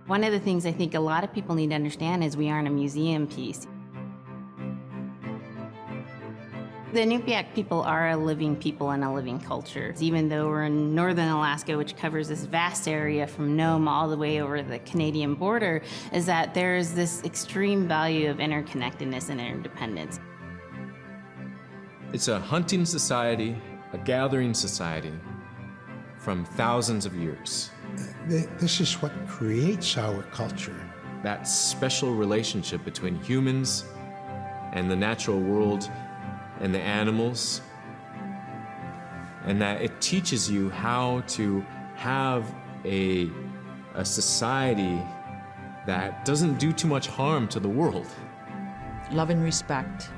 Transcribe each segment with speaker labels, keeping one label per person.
Speaker 1: One of the things I think a lot of people need to understand is we aren't a museum piece. The Inupiaq people are a living people and a living culture. Even though we're in northern Alaska, which covers this vast area from Nome all the way over the Canadian border, is that there's this extreme value of interconnectedness and interdependence.
Speaker 2: It's a hunting society, a gathering society from thousands of years.
Speaker 3: This is what creates our culture.
Speaker 2: That special relationship between humans and the natural world and the animals, and that it teaches you how to have a society that doesn't do too much harm to the world.
Speaker 4: Love and respect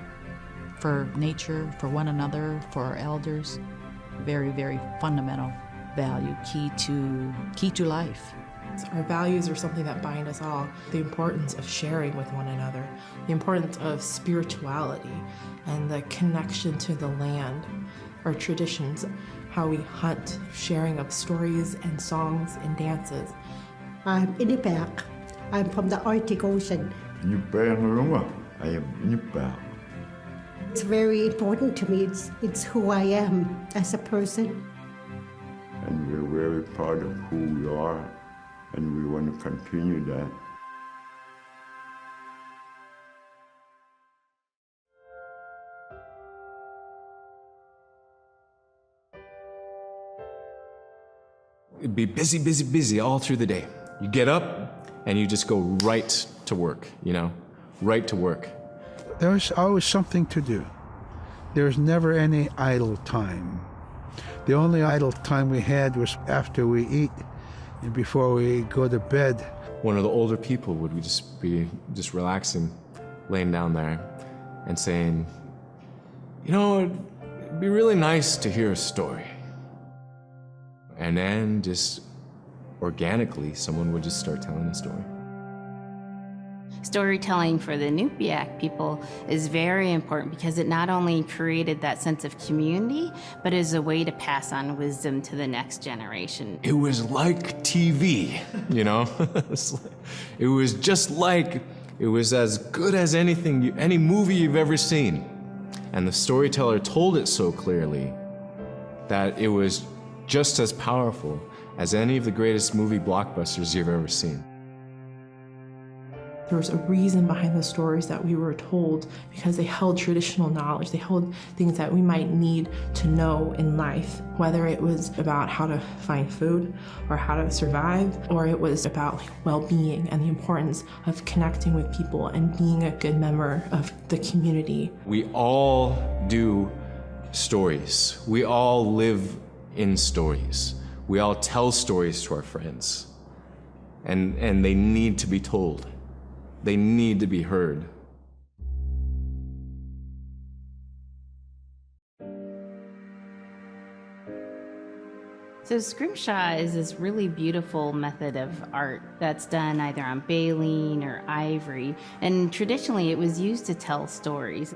Speaker 4: for nature, for one another, for our elders. Very, very fundamental value, key to life.
Speaker 5: Our values are something that bind us all. The importance of sharing with one another, the importance of spirituality, and the connection to the land, our traditions, how we hunt, sharing of stories and songs and dances.
Speaker 6: I'm Inupiaq. I'm from the Arctic Ocean.
Speaker 7: I am Inupiaq.
Speaker 6: It's very important to me. It's who I am as a person.
Speaker 7: And we're very proud of who we are, and we want to continue that.
Speaker 2: It'd be busy, busy, busy all through the day. You get up and you just go right to work, right to work.
Speaker 3: There's always something to do. There's never any idle time. The only idle time we had was after we eat and before we go to bed.
Speaker 2: One of the older people would be just relaxing, laying down there and saying, it'd be really nice to hear a story. And then just organically, someone would just start telling a story.
Speaker 1: Storytelling for the Inupiaq people is very important because it not only created that sense of community, but is a way to pass on wisdom to the next generation.
Speaker 2: It was like TV, It was just like, it was as good as any movie you've ever seen. And the storyteller told it so clearly that it was just as powerful as any of the greatest movie blockbusters you've ever seen.
Speaker 5: There was a reason behind the stories that we were told because they held traditional knowledge. They held things that we might need to know in life, whether it was about how to find food or how to survive, or it was about well-being and the importance of connecting with people and being a good member of the community.
Speaker 2: We all do stories. We all live in stories. We all tell stories to our friends, and they need to be told. They need to be heard.
Speaker 1: So scrimshaw is this really beautiful method of art that's done either on baleen or ivory, and traditionally it was used to tell stories.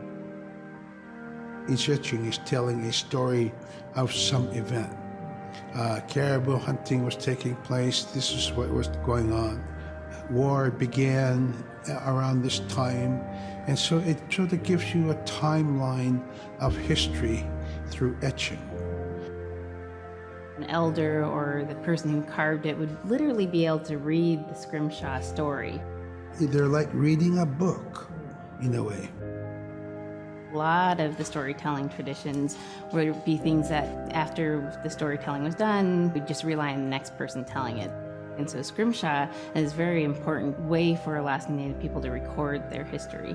Speaker 3: Each etching is telling a story of some event. Caribou hunting was taking place. This is what was going on. War began around this time, and so it sort of gives you a timeline of history through etching.
Speaker 1: An elder or the person who carved it would literally be able to read the scrimshaw story.
Speaker 3: They're like reading a book, in a way.
Speaker 1: A lot of the storytelling traditions would be things that after the storytelling was done, we'd just rely on the next person telling it. And so scrimshaw is a very important way for Alaskan Native people to record their history.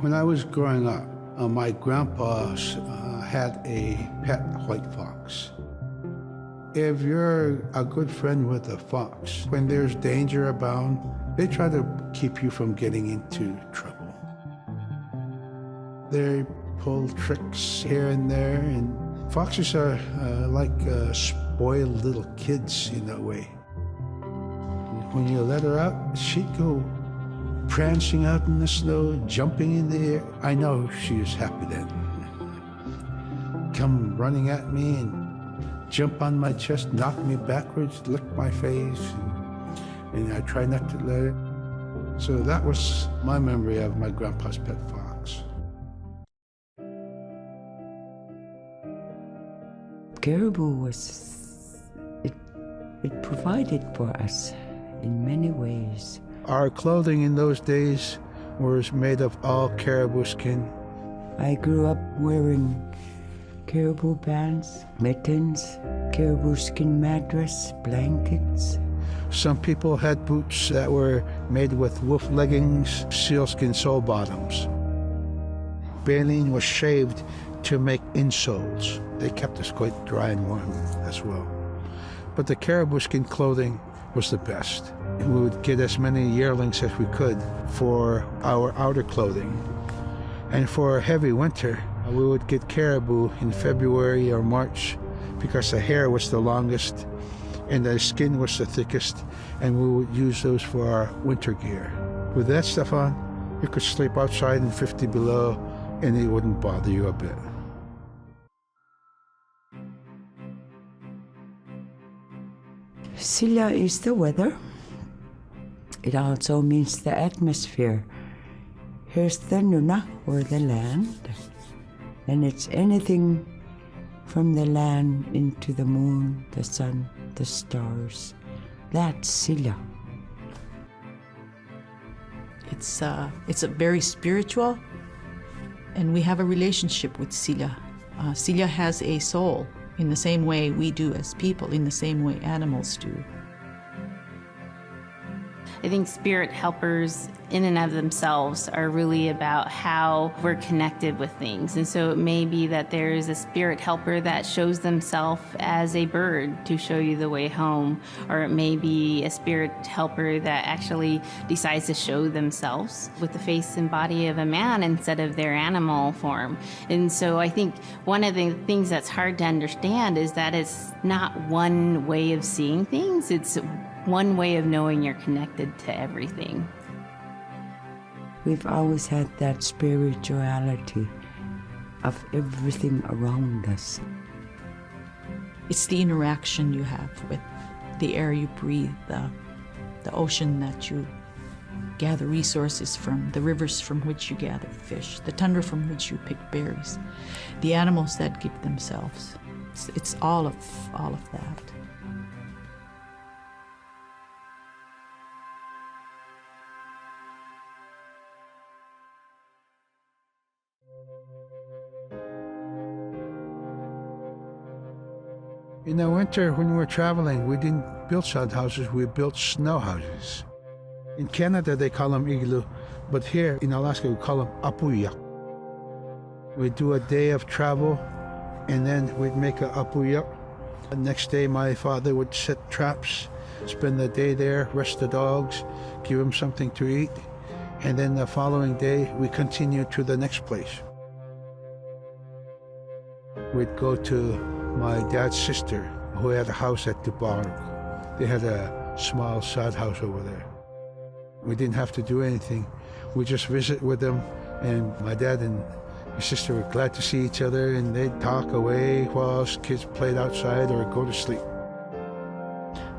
Speaker 3: When I was growing up, my grandpa had a pet white fox. If you're a good friend with a fox, when there's danger abound, they try to keep you from getting into trouble. They pull tricks here and there, and foxes are like spoiled little kids in a way. When you let her out, she'd go prancing out in the snow, jumping in the air. I know she was happy then. come running at me and jump on my chest, knock me backwards, lick my face, and I try not to let it. So that was my memory of my grandpa's pet fox.
Speaker 8: Caribou was, it provided for us in many ways.
Speaker 3: Our clothing in those days was made of all caribou skin.
Speaker 8: I grew up wearing caribou pants, mittens, caribou skin mattress, blankets.
Speaker 3: Some people had boots that were made with wolf leggings, sealskin sole bottoms. Baleen was shaved to make insoles. They kept us quite dry and warm as well. But the caribou skin clothing was the best. We would get as many yearlings as we could for our outer clothing. And for a heavy winter, we would get caribou in February or March because the hair was the longest and the skin was the thickest, and we would use those for our winter gear. With that stuff on, you could sleep outside in 50 below and it wouldn't bother you a bit.
Speaker 8: Silla is the weather. It also means the atmosphere. Here's the Nuna, or the land. And it's anything from the land into the moon, the sun, the stars. That's Silla.
Speaker 4: It's a very spiritual, and we have a relationship with Silla. Silla has a soul in the same way we do as people, in the same way animals do.
Speaker 1: I think spirit helpers in and of themselves are really about how we're connected with things. And so it may be that there is a spirit helper that shows themselves as a bird to show you the way home, or it may be a spirit helper that actually decides to show themselves with the face and body of a man instead of their animal form. And so I think one of the things that's hard to understand is that it's not one way of seeing things, it's one way of knowing you're connected to everything.
Speaker 8: We've always had that spirituality of everything around us.
Speaker 4: It's the interaction you have with the air you breathe, the ocean that you gather resources from, the rivers from which you gather fish, the tundra from which you pick berries, the animals that give themselves. It's all of that.
Speaker 3: In the winter, when we were traveling, we didn't build sod houses, we built snow houses. In Canada, they call them igloo, but here in Alaska, we call them apuyak. We'd do a day of travel, and then we'd make a apuyak. The next day, my father would set traps, spend the day there, rest the dogs, give them something to eat, and then the following day, we continued to the next place. We'd go to my dad's sister, who had a house at Dubaruk. They had a small sod house over there. We didn't have to do anything. We just visit with them, and my dad and his sister were glad to see each other, and they'd talk away while us kids played outside or go to sleep.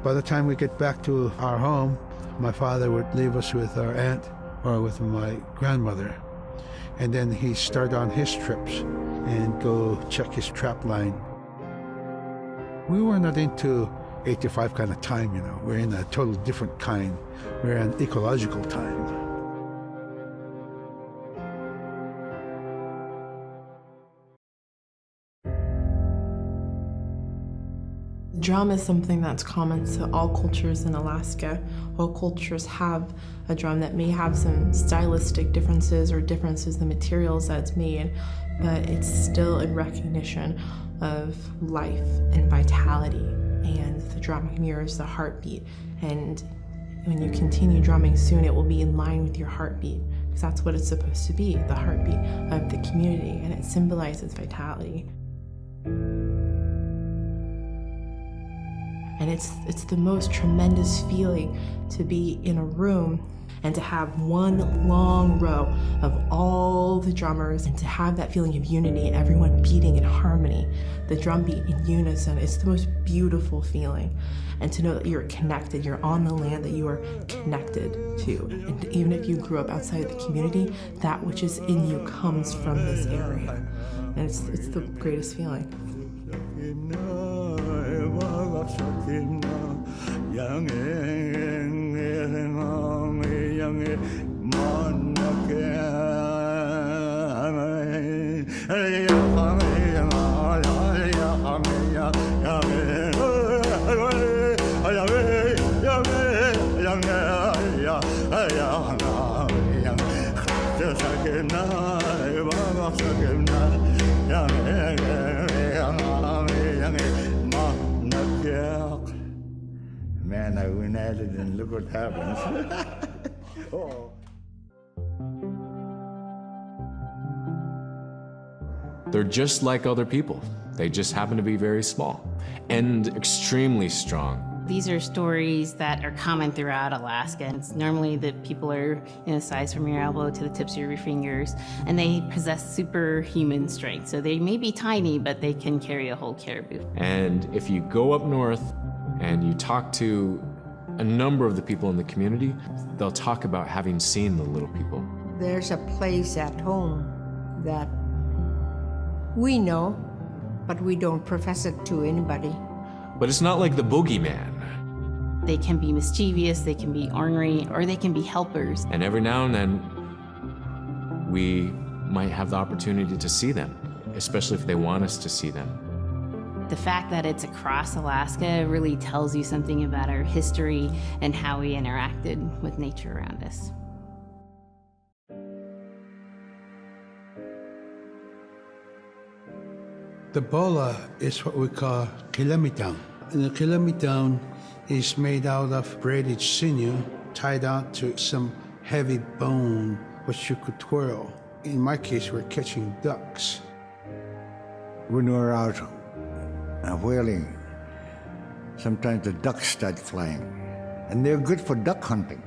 Speaker 3: By the time we get back to our home, my father would leave us with our aunt or with my grandmother, and then he'd start on his trips and go check his trap line. We were not into 8 to 5 kind of time, you know. We're in a totally different kind. We're in ecological time.
Speaker 5: The drum is something that's common to all cultures in Alaska. All cultures have a drum that may have some stylistic differences or differences in the materials that it's made, but it's still in recognition of life and vitality, and the drum mirrors the heartbeat. And when you continue drumming soon, it will be in line with your heartbeat, because that's what it's supposed to be, the heartbeat of the community, and it symbolizes vitality. And it's the most tremendous feeling to be in a room and to have one long row of all the drummers and to have that feeling of unity, everyone beating in harmony, the drum beat in unison, it's the most beautiful feeling. And to know that you're connected, you're on the land that you are connected to. And even if you grew up outside of the community, that which is in you comes from this area. And it's the greatest feeling.
Speaker 7: Man, I went at it and look what happens. Oh.
Speaker 2: They're just like other people. They just happen to be very small and extremely strong.
Speaker 1: These are stories that are common throughout Alaska. It's normally that people are size from your elbow to the tips of your fingers, and they possess superhuman strength. So they may be tiny, but they can carry a whole caribou.
Speaker 2: And if you go up north and you talk to a number of the people in the community, they'll talk about having seen the little people.
Speaker 9: There's a place at home that we know, but we don't profess it to anybody.
Speaker 2: But it's not like the boogeyman.
Speaker 1: They can be mischievous, they can be ornery, or they can be helpers.
Speaker 2: And every now and then, we might have the opportunity to see them, especially if they want us to see them.
Speaker 1: The fact that it's across Alaska really tells you something about our history and how we interacted with nature around us.
Speaker 3: The bola is what we call kilometang. And the kilometang is made out of braided sinew tied on to some heavy bone which you could twirl. In my case, we're catching ducks.
Speaker 10: When we're out whaling, sometimes the ducks start flying. And they're good for duck hunting.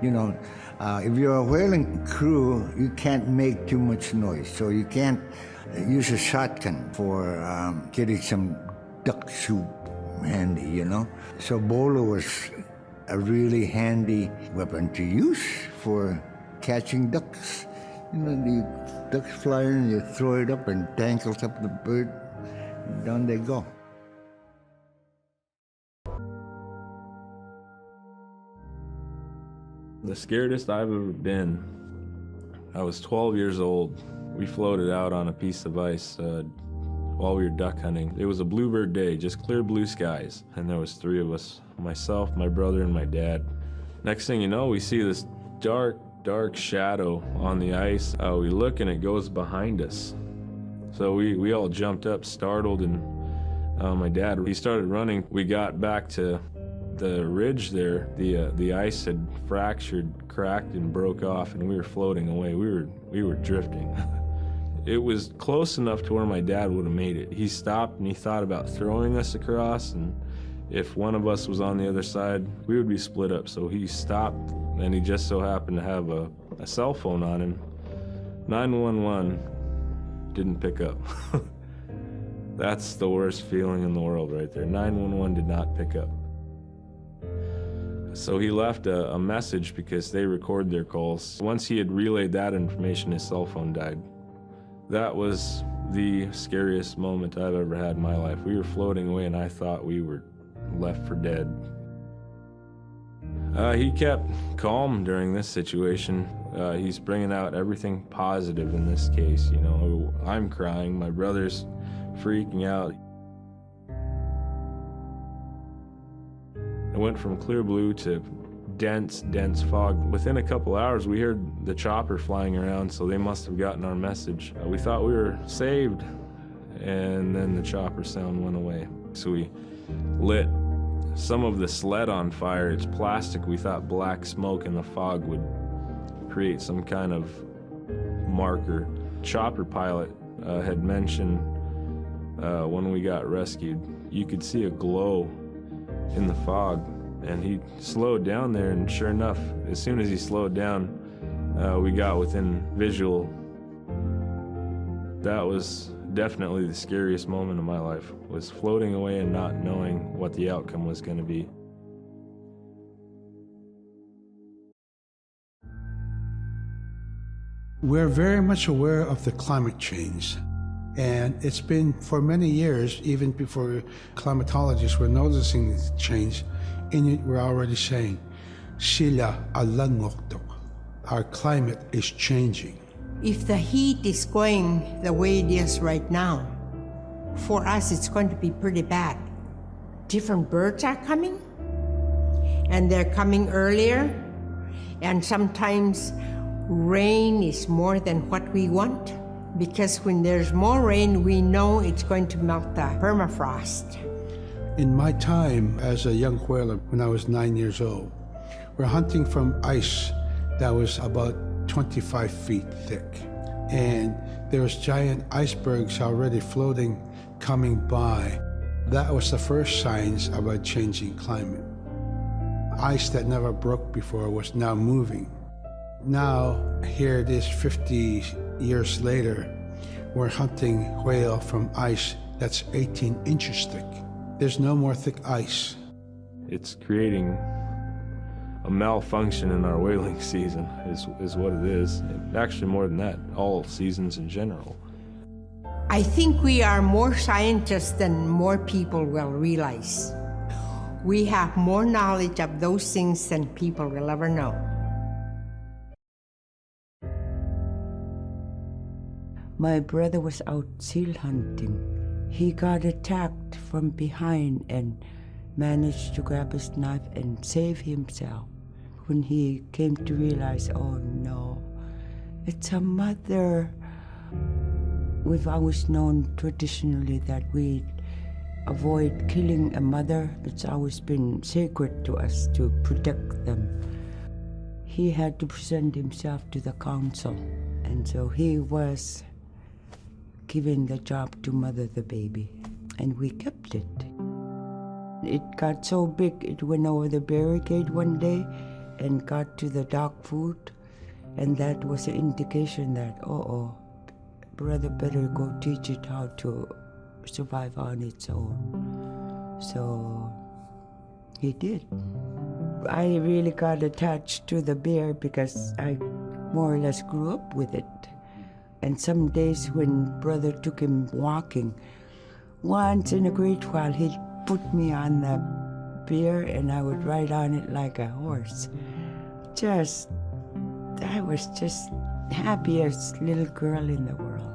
Speaker 10: If you're a whaling crew, you can't make too much noise. So you can't use a shotgun for getting some duck soup handy, So bola was a really handy weapon to use for catching ducks. The ducks fly in, you throw it up and tangles up the bird, and down they go.
Speaker 11: The scariest I've ever been, I was 12 years old. We floated out on a piece of ice while we were duck hunting. It was a bluebird day, just clear blue skies. And there was 3 of us, myself, my brother, and my dad. Next thing you know, we see this dark shadow on the ice. We look and it goes behind us. So we all jumped up, startled, and my dad, he started running. We got back to the ridge there. The ice had fractured, cracked, and broke off, and we were floating away. We were drifting. It was close enough to where my dad would have made it. He stopped and he thought about throwing us across, and if one of us was on the other side, we would be split up. So he stopped, and he just so happened to have a cell phone on him. 911 didn't pick up. That's the worst feeling in the world right there. 911 did not pick up. So he left a message because they record their calls. Once he had relayed that information, his cell phone died. That was the scariest moment I've ever had in my life. We were floating away and I thought we were left for dead. He kept calm during this situation. He's bringing out everything positive in this case. I'm crying, my brother's freaking out. It went from clear blue to dense fog. Within a couple hours, we heard the chopper flying around, so they must have gotten our message. We thought we were saved, and then the chopper sound went away. So we lit some of the sled on fire. It's plastic. We thought black smoke in the fog would create some kind of marker. Chopper pilot had mentioned when we got rescued, you could see a glow in the fog, And he slowed down there, and sure enough, as soon as he slowed down, we got within visual. That was definitely the scariest moment of my life, was floating away and not knowing what the outcome was going to be.
Speaker 3: We're very much aware of the climate change. And it's been for many years, even before climatologists were noticing the change, Inuit were already saying, "Sila alangokto." Our climate is changing.
Speaker 9: If the heat is going the way it is right now, for us it's going to be pretty bad. Different birds are coming, and they're coming earlier, and sometimes rain is more than what we want, because when there's more rain, we know it's going to melt the permafrost.
Speaker 3: In my time as a young whaler, when I was 9 years old, we're hunting from ice that was about 25 feet thick. And there was giant icebergs already floating, coming by. That was the first signs of a changing climate. Ice that never broke before was now moving. Now, here it is 50 years later, we're hunting whale from ice that's 18 inches thick. There's no more thick ice.
Speaker 11: It's creating a malfunction in our whaling season, is what it is. And actually, more than that, all seasons in general.
Speaker 9: I think we are more scientists than more people will realize. We have more knowledge of those things than people will ever know.
Speaker 8: My brother was out seal hunting. He got attacked from behind and managed to grab his knife and save himself. When he came to realize, oh no, it's a mother. We've always known traditionally that we avoid killing a mother. It's always been sacred to us to protect them. He had to present himself to the council, and so he was given the job to mother the baby, and we kept it. It got so big, it went over the barricade one day and got to the dog food, and that was an indication that, brother better go teach it how to survive on its own. So he did. I really got attached to the bear because I more or less grew up with it. And some days when brother took him walking, once in a great while he'd put me on the bear and I would ride on it like a horse. I was just happiest little girl in the world.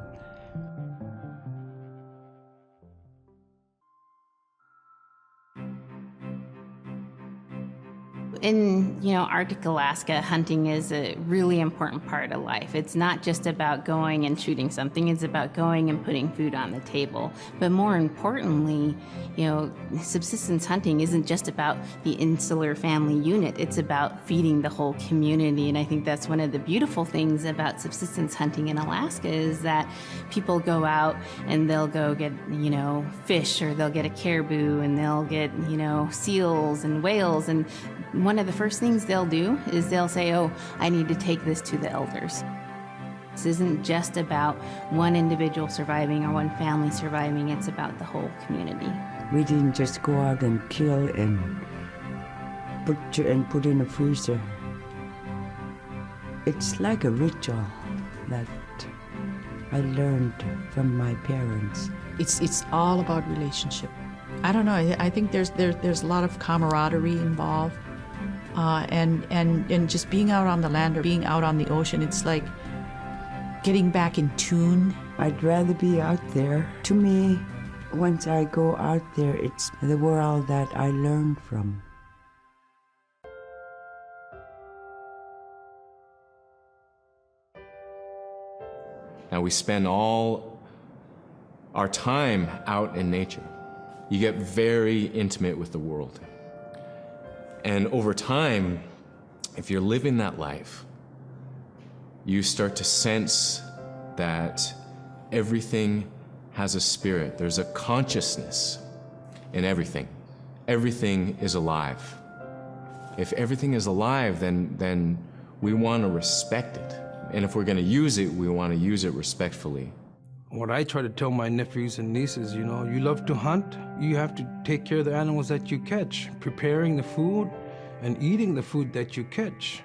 Speaker 1: In, Arctic Alaska, hunting is a really important part of life. It's not just about going and shooting something, it's about going and putting food on the table. But more importantly, subsistence hunting isn't just about the insular family unit, it's about feeding the whole community. And I think that's one of the beautiful things about subsistence hunting in Alaska is that people go out and they'll go get, fish, or they'll get a caribou, and they'll get, seals and whales. And one of the first things they'll do is they'll say, oh, I need to take this to the elders. This isn't just about one individual surviving or one family surviving, it's about the whole community.
Speaker 8: We didn't just go out and kill and put in a freezer. It's like a ritual that I learned from my parents.
Speaker 4: It's all about relationship. I don't know. I think there's a lot of camaraderie involved, and just being out on the land or being out on the ocean. It's like getting back in tune.
Speaker 8: I'd rather be out there. To me, once I go out there, it's the world that I learn from.
Speaker 2: Now we spend all our time out in nature. You get very intimate with the world. And over time, if you're living that life, you start to sense that everything has a spirit. There's a consciousness in everything. Everything is alive. If everything is alive, then we want to respect it. And if we're going to use it, we want to use it respectfully.
Speaker 12: What I try to tell my nephews and nieces, you know, you love to hunt, you have to take care of the animals that you catch, preparing the food and eating the food that you catch.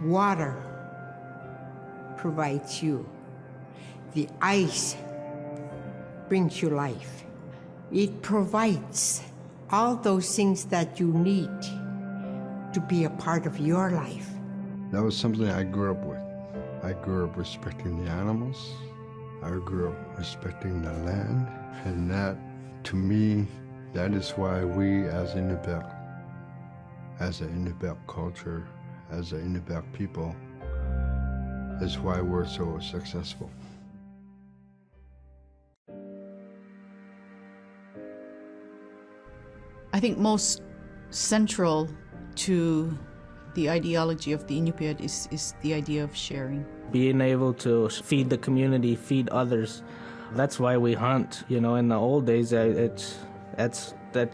Speaker 9: Water provides you. The ice brings you life. It provides all those things that you need to be a part of your life.
Speaker 13: That was something I grew up with. I grew up respecting the animals. I grew up respecting the land. And that, to me, that is why we as Inupiaq, as an Inupiaq culture, as an Inupiaq people, is why we're so successful.
Speaker 4: I think most central to the ideology of the Inupiat is the idea of sharing.
Speaker 14: Being able to feed the community, feed others. That's why we hunt. You know, in the old days, that's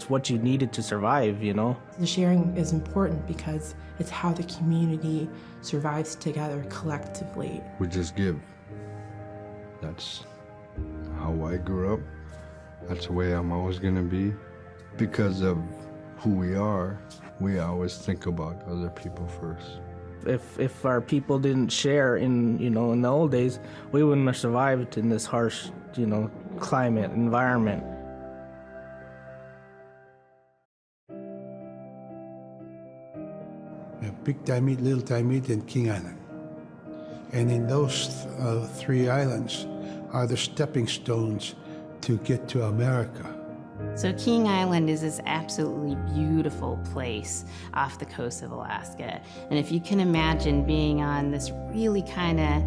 Speaker 14: what you needed to survive, you know.
Speaker 5: The sharing is important because it's how the community survives together collectively.
Speaker 13: We just give. That's how I grew up. That's the way I'm always going to be. Because of who we are, we always think about other people first.
Speaker 14: If our people didn't share in the old days, we wouldn't have survived in this harsh, climate, environment.
Speaker 3: Big Diamond, Little Diamond, and King Island. And in those three islands are the stepping stones to get to America.
Speaker 1: So King Island is this absolutely beautiful place off the coast of Alaska. And if you can imagine being on this really kind of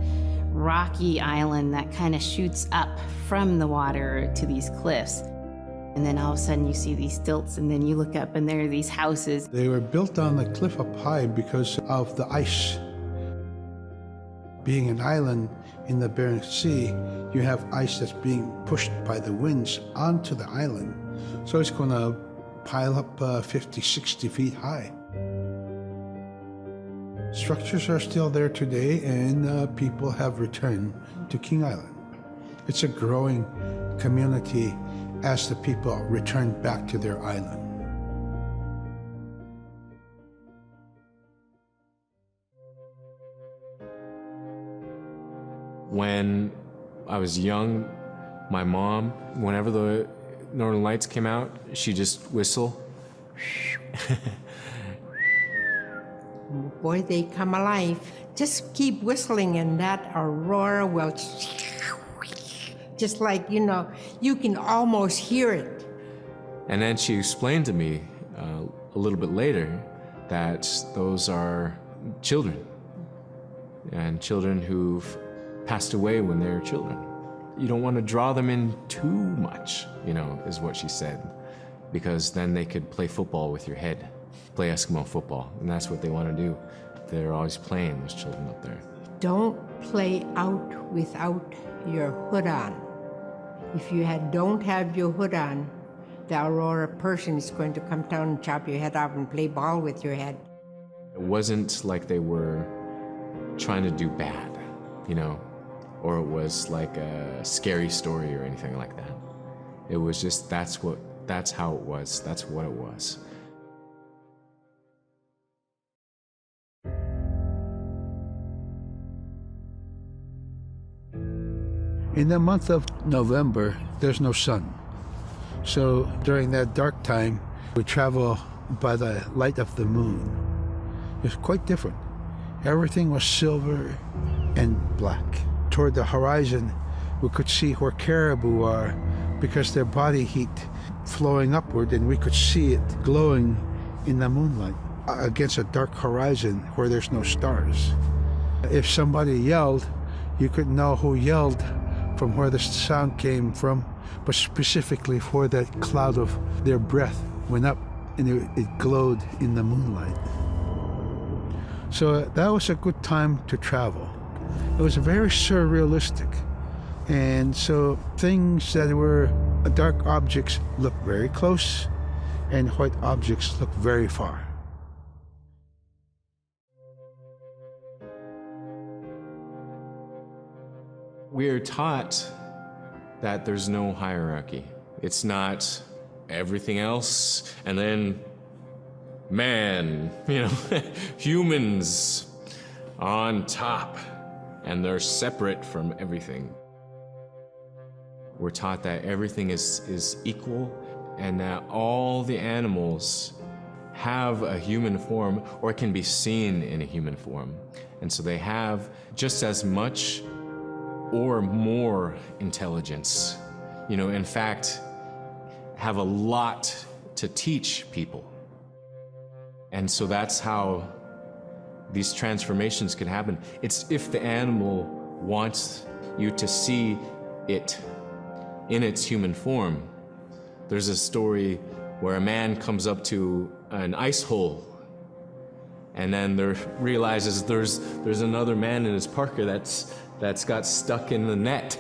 Speaker 1: rocky island that kind of shoots up from the water to these cliffs, and then all of a sudden you see these stilts, and then you look up and there are these houses.
Speaker 3: They were built on the cliff up high because of the ice. Being an island in the Bering Sea, you have ice that's being pushed by the winds onto the island. So it's going to pile up 50, 60 feet high. Structures are still there today, and people have returned to King Island. It's a growing community as the people return back to their island.
Speaker 2: When I was young, my mom, whenever the Northern Lights came out, she'd just whistle.
Speaker 9: Boy, they come alive. Just keep whistling and that aurora will, just like, you can almost hear it.
Speaker 2: And then she explained to me a little bit later that those are children, and children who've passed away when they were children. You don't want to draw them in too much, is what she said, because then they could play football with your head, play Eskimo football, and that's what they want to do. They're always playing, those children up there.
Speaker 9: Don't play out without your hood on. If you don't have your hood on, the Aurora person is going to come down and chop your head off and play ball with your head.
Speaker 2: It wasn't like they were trying to do bad, or it was like a scary story or anything like that. It was just, that's how it was, that's what it was.
Speaker 3: In the month of November, there's no sun. So during that dark time, we travel by the light of the moon. It's quite different. Everything was silver and black. Toward the horizon, we could see where caribou are because their body heat flowing upward, and we could see it glowing in the moonlight against a dark horizon where there's no stars. If somebody yelled, you could know who yelled from where the sound came from, but specifically where that cloud of their breath went up and it glowed in the moonlight. So that was a good time to travel. It was very surrealistic. And so things that were dark objects looked very close, and white objects looked very far.
Speaker 2: we're taught that there's no hierarchy. It's not everything else and then man, humans on top, and they're separate from everything. We're taught that everything is equal and that all the animals have a human form or can be seen in a human form. And so they have just as much or more intelligence. In fact, have a lot to teach people. And so that's how these transformations can happen. It's if the animal wants you to see it in its human form. There's a story where a man comes up to an ice hole and then realizes there's another man in his parka that's got stuck in the net,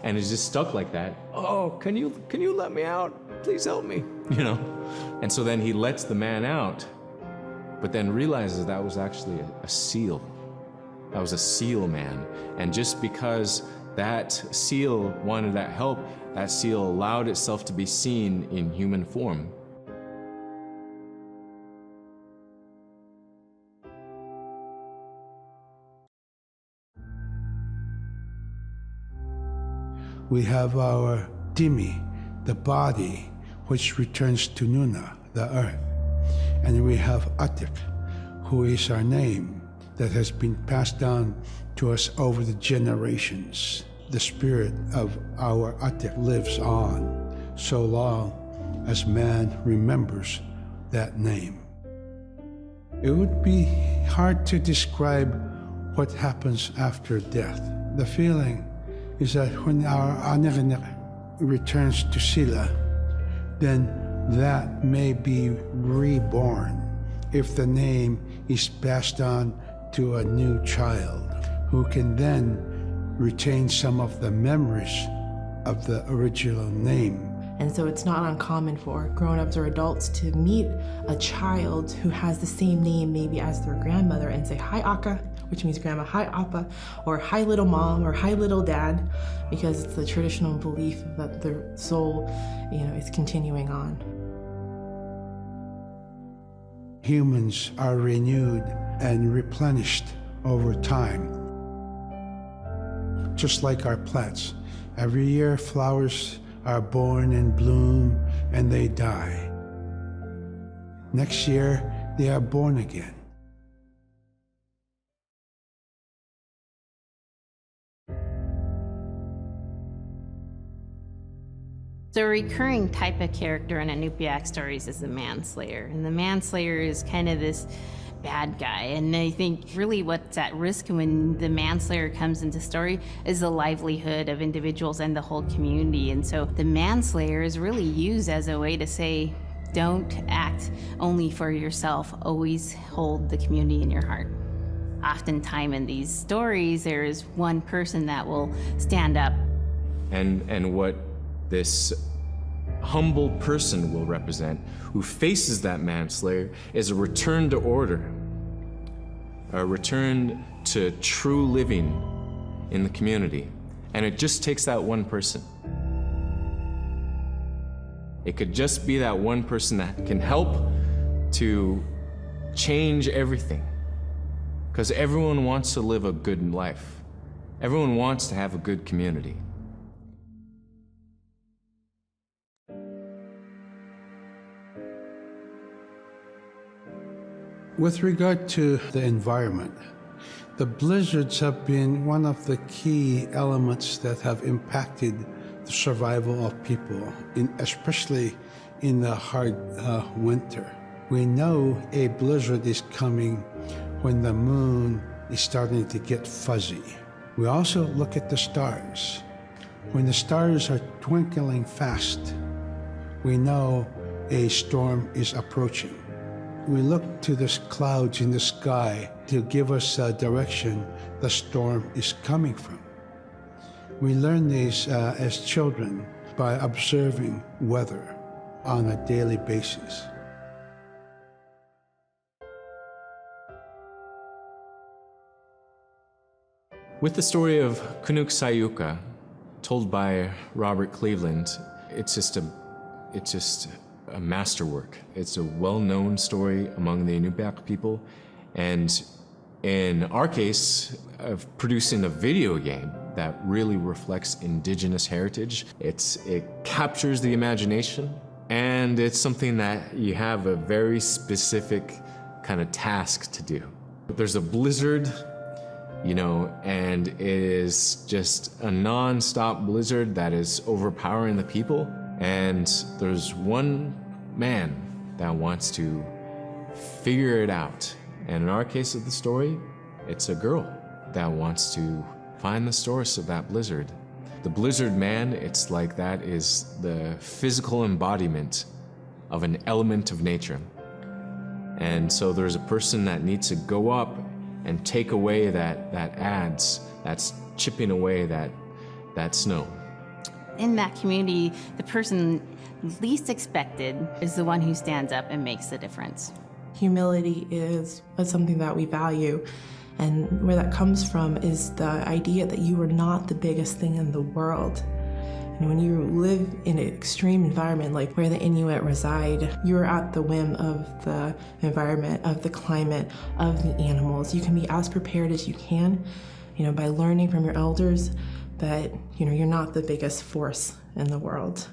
Speaker 2: and is just stuck like that. Oh, can you let me out? Please help me, And so then he lets the man out, but then realizes that was actually a seal. That was a seal man. And just because that seal wanted that help, that seal allowed itself to be seen in human form.
Speaker 3: We have our Dimi, the body, which returns to Nuna, the earth. And we have Atik, who is our name that has been passed down to us over the generations. The spirit of our Atik lives on so long as man remembers that name. It would be hard to describe what happens after death. The feeling is that when our Anik returns to Sila, then that may be reborn if the name is passed on to a new child who can then retain some of the memories of the original name.
Speaker 5: And so it's not uncommon for grown-ups or adults to meet a child who has the same name maybe as their grandmother and say, "Hi, Aka," which means grandma, "Hi, Appa," or "Hi, little mom," or "Hi, little dad," because it's the traditional belief that the soul, is continuing on.
Speaker 3: Humans are renewed and replenished over time. Just like our plants. Every year, flowers are born and bloom and they die. Next year, they are born again.
Speaker 1: So a recurring type of character in Inupiaq stories is the manslayer. And the manslayer is kind of this bad guy. And I think really what's at risk when the manslayer comes into story is the livelihood of individuals and the whole community. And so the manslayer is really used as a way to say, don't act only for yourself, always hold the community in your heart. Oftentimes in these stories, there is one person that will stand up.
Speaker 2: And what this humble person will represent, who faces that manslayer, is a return to order, a return to true living in the community. And it just takes that one person. It could just be that one person that can help to change everything. Because everyone wants to live a good life. Everyone wants to have a good community.
Speaker 3: With regard to the environment, the blizzards have been one of the key elements that have impacted the survival of people, especially in the hard winter. We know a blizzard is coming when the moon is starting to get fuzzy. We also look at the stars. When the stars are twinkling fast, we know a storm is approaching. We look to the clouds in the sky to give us a direction the storm is coming from. We learn these as children by observing weather on a daily basis.
Speaker 2: With the story of Kunuk Sayuka, told by Robert Cleveland, it's just a masterwork. It's a well-known story among the Inupiaq people, and in our case, of producing a video game that really reflects indigenous heritage. It captures the imagination, and it's something that you have a very specific kind of task to do. There's a blizzard, and it is just a non-stop blizzard that is overpowering the people. And there's one man that wants to figure it out. And in our case of the story, it's a girl that wants to find the source of that blizzard. The blizzard man, it's like that is the physical embodiment of an element of nature. And so there's a person that needs to go up and take away that adze, that's chipping away that snow.
Speaker 1: In that community, the person least expected is the one who stands up and makes the difference.
Speaker 5: Humility is something that we value, and where that comes from is the idea that you are not the biggest thing in the world. And when you live in an extreme environment like where the Inuit reside, you're at the whim of the environment, of the climate, of the animals. You can be as prepared as you can, by learning from your elders, but you're not the biggest force in the world.